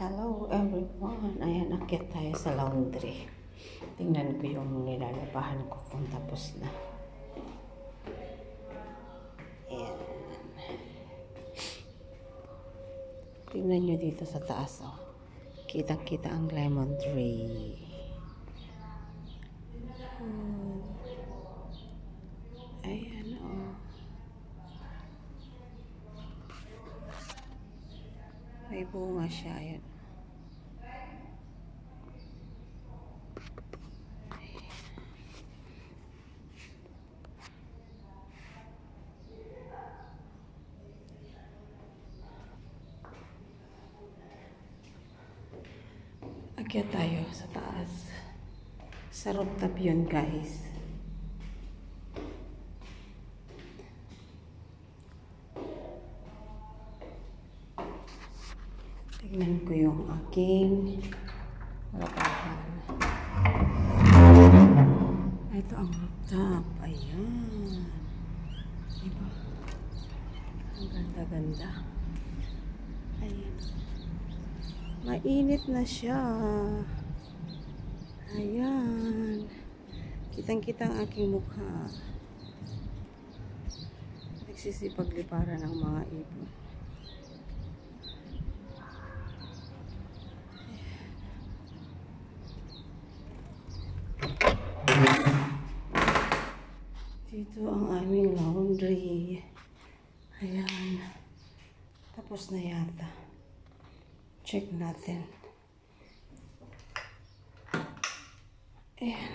Hello everyone! Ayan, akyat tayo sa laundry. Tingnan ko yung nilalabahan ko kung tapos na. Ayan. Tingnan nyo dito sa taas, oh. Kitang-kita ang lemon tree. Ayan, oh. May bunga siya, ayan. Akyat tayo sa taas. Sa rooftop yun, guys. Tignan ko yung aking labahan. Ito ang rooftop. Ayan. Diba? Ang ganda-ganda. Ayan. Mainit na siya. Ayan. Kitang-kita ang aking mukha. Nagsisipagliparan ng mga ibon. Dito ang aming laundry. Ayan. Tapos na yata. Check natin. Ayan.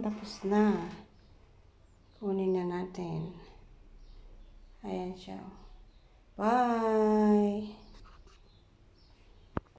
Tapos na. Kunin na natin. Ayan siya. Bye!